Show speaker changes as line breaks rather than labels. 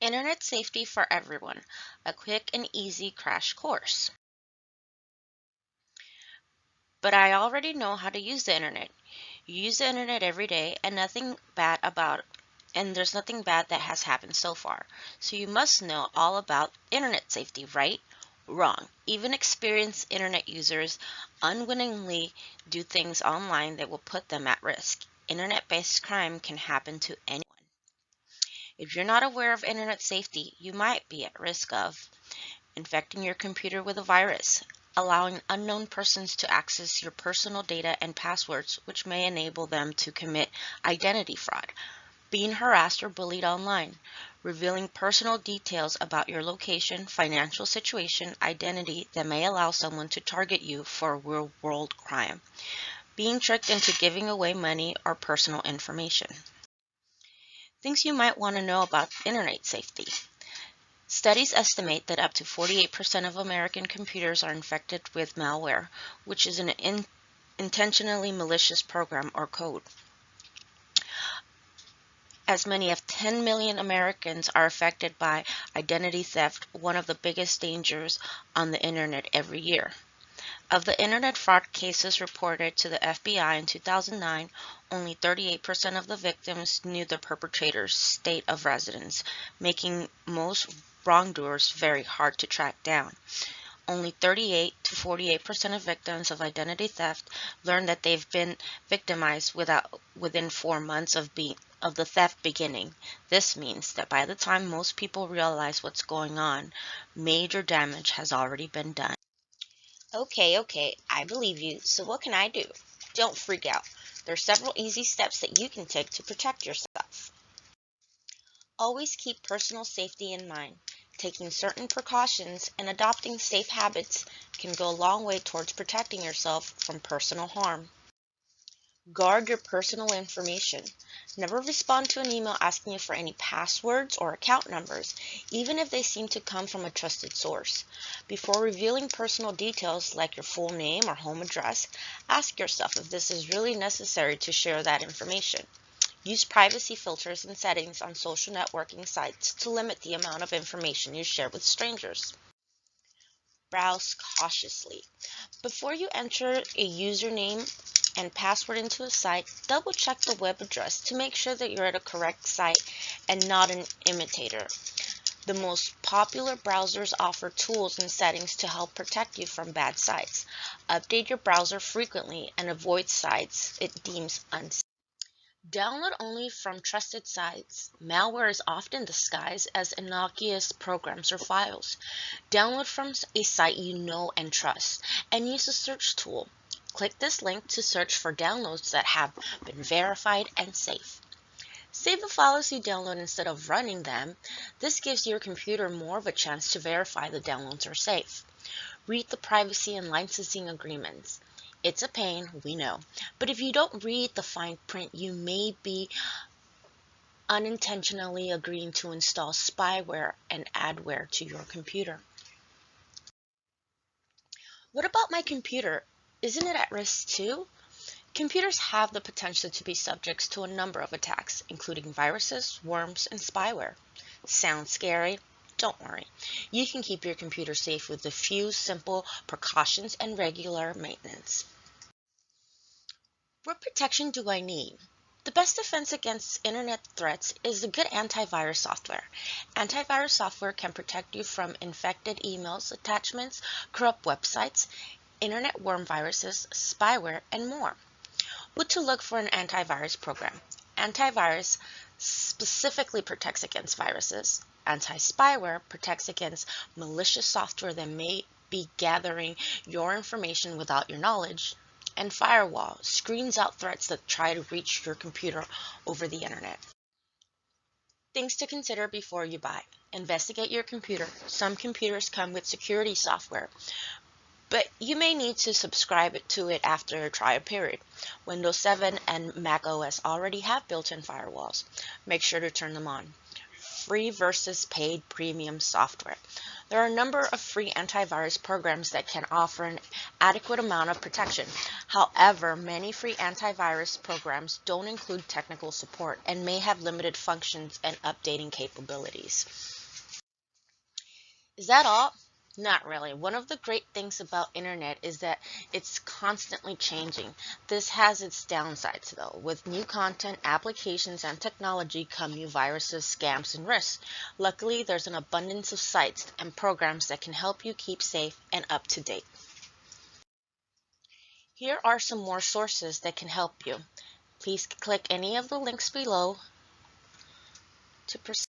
Internet Safety for Everyone, a quick and easy crash course. But I already know how to use the internet. You use the internet every day and there's nothing bad that has happened so far. So you must know all about internet safety, right? Wrong. Even experienced internet users unwittingly do things online that will put them at risk. Internet-based crime can happen to anyone. If you're not aware of internet safety, you might be at risk of infecting your computer with a virus, allowing unknown persons to access your personal data and passwords, which may enable them to commit identity fraud, being harassed or bullied online, revealing personal details about your location, financial situation, identity that may allow someone to target you for a real-world crime, being tricked into giving away money or personal information. Things you might want to know about internet safety. Studies estimate that up to 48% of American computers are infected with malware, which is an intentionally malicious program or code. As many as 10 million Americans are affected by identity theft, one of the biggest dangers on the internet every year. Of the internet fraud cases reported to the FBI in 2009, only 38% of the victims knew the perpetrator's state of residence, making most wrongdoers very hard to track down. Only 38 to 48% of victims of identity theft learn that they've been victimized within 4 months of the theft beginning. This means that by the time most people realize what's going on, major damage has already been done. Okay, I believe you. So what can I do? Don't freak out. There are several easy steps that you can take to protect yourself. Always keep personal safety in mind. Taking certain precautions and adopting safe habits can go a long way towards protecting yourself from personal harm. Guard your personal information. Never respond to an email asking you for any passwords or account numbers, even if they seem to come from a trusted source. Before revealing personal details like your full name or home address, ask yourself if this is really necessary to share that information. Use privacy filters and settings on social networking sites to limit the amount of information you share with strangers. Browse cautiously. Before you enter a username and password into a site, double check the web address to make sure that you're at a correct site and not an imitator. The most popular browsers offer tools and settings to help protect you from bad sites. Update your browser frequently and avoid sites it deems unsafe. Download only from trusted sites. Malware is often disguised as innocuous programs or files. Download from a site you know and trust, and use the search tool. Click this link to search for downloads that have been verified and safe. Save the files you download instead of running them. This gives your computer more of a chance to verify the downloads are safe. Read the privacy and licensing agreements. It's a pain, we know, but if you don't read the fine print, you may be unintentionally agreeing to install spyware and adware to your computer. What about my computer? Isn't it at risk too? Computers have the potential to be subject to a number of attacks, including viruses, worms, and spyware. Sounds scary? Don't worry. You can keep your computer safe with a few simple precautions and regular maintenance. What protection do I need? The best defense against internet threats is a good antivirus software. Antivirus software can protect you from infected emails, attachments, corrupt websites, internet worm viruses, spyware, and more. What to look for an antivirus program? Antivirus specifically protects against viruses. Anti-spyware protects against malicious software that may be gathering your information without your knowledge. And firewall screens out threats that try to reach your computer over the internet. Things to consider before you buy. Investigate your computer. Some computers come with security software, but you may need to subscribe to it after a trial period. Windows 7 and Mac OS already have built-in firewalls. Make sure to turn them on. Free versus paid premium software. There are a number of free antivirus programs that can offer an adequate amount of protection. However, many free antivirus programs don't include technical support and may have limited functions and updating capabilities. Is that all? Not really. One of the great things about internet is that it's constantly changing. This has its downsides though. With new content, applications, and technology come new viruses, scams, and risks. Luckily, there's an abundance of sites and programs that can help you keep safe and up to date. Here are some more sources that can help you. Please click any of the links below to proceed.